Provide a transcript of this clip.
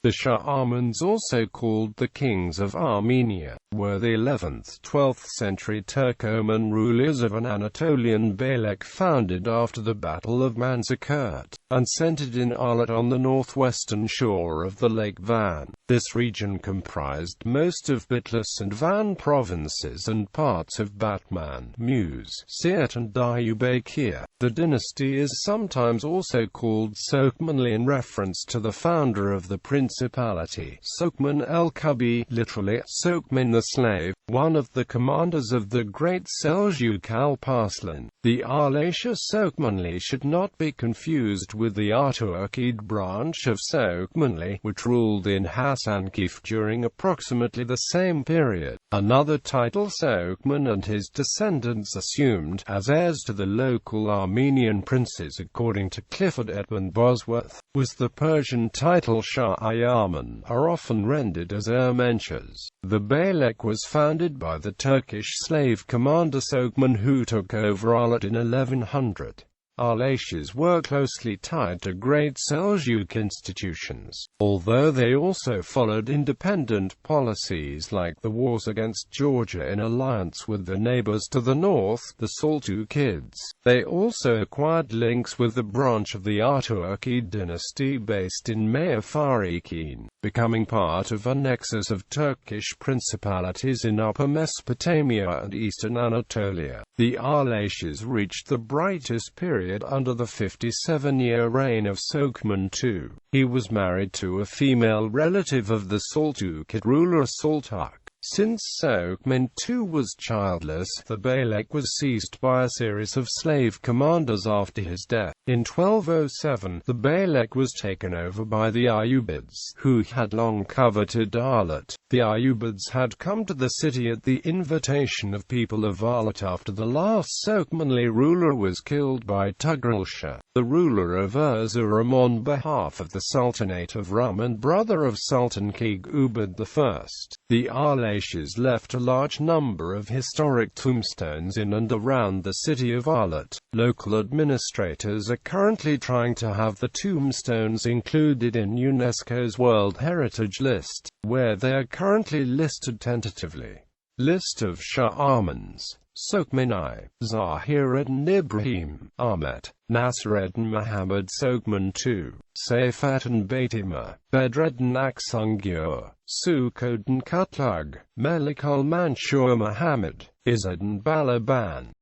The Shah-Armens, also called the Kings of Armenia, were the 11th–12th century Turcoman rulers of an Anatolian beylik founded after the Battle of Manzikert, and centered in Ahlat on the northwestern shore of the Lake Van. This region comprised most of Bitlis and Van provinces and parts of Batman, Muse, Siirt and Diyarbakır. The dynasty is sometimes also called Sökmenli in reference to the founder of the principality, Sökmen el-Kutbî, literally, Sökmen the Slave, one of the commanders of the great Seljuq Arslan. The Arlatshah Sökmenli should not be confused with the Artuqid branch of Sökmenli, which ruled in Hasankeyf during approximately the same period. Another title Sökmen and his descendants assumed, as heirs to the local Armenian princes according to Clifford Edmund Bosworth, was the Persian title Shah-Armens, are often rendered as Ermenshahs. The beylik was founded by the Turkish slave commander Sökmen, who took over Ahlat in 1100. Arlatshahs were closely tied to great Seljuq institutions, although they also followed independent policies like the wars against Georgia in alliance with the neighbors to the north, the Seljuqids. They also acquired links with the branch of the Artuqid dynasty based in Maya-Farikin, becoming part of a nexus of Turkish principalities in Upper Mesopotamia and Eastern Anatolia. The Arlatshahs reached the brightest period under the 57-year reign of Sökmen II. He was married to a female relative of the Seljuqid ruler Seljuq. Since Sökmen II was childless, the beylik was seized by a series of slave commanders after his death. In 1207, the beylik was taken over by the Ayyubids, who had long coveted Ahlat. The Ayyubids had come to the city at the invitation of people of Ahlat after the last Sökmenli ruler was killed by Tughral-Shah, the ruler of Erzurum, on behalf of the Sultanate of Rum and brother of Sultan Ubud I. The Arlatshahs left a large number of historic tombstones in and around the city of Ahlat. Local administrators are currently trying to have the tombstones included in UNESCO's World Heritage List, where they are currently listed tentatively. List of Shah-Armens: Sökmenli, Zahireddin Ibrahim, Ahmet, Nasreddin Muhammad Sökmen II, Seyfettin Beytimur, Bedreddin Aksungur, Sukoddin Kutlug, Melik ul-Mansur Muhammad, Izzeddin Balaban.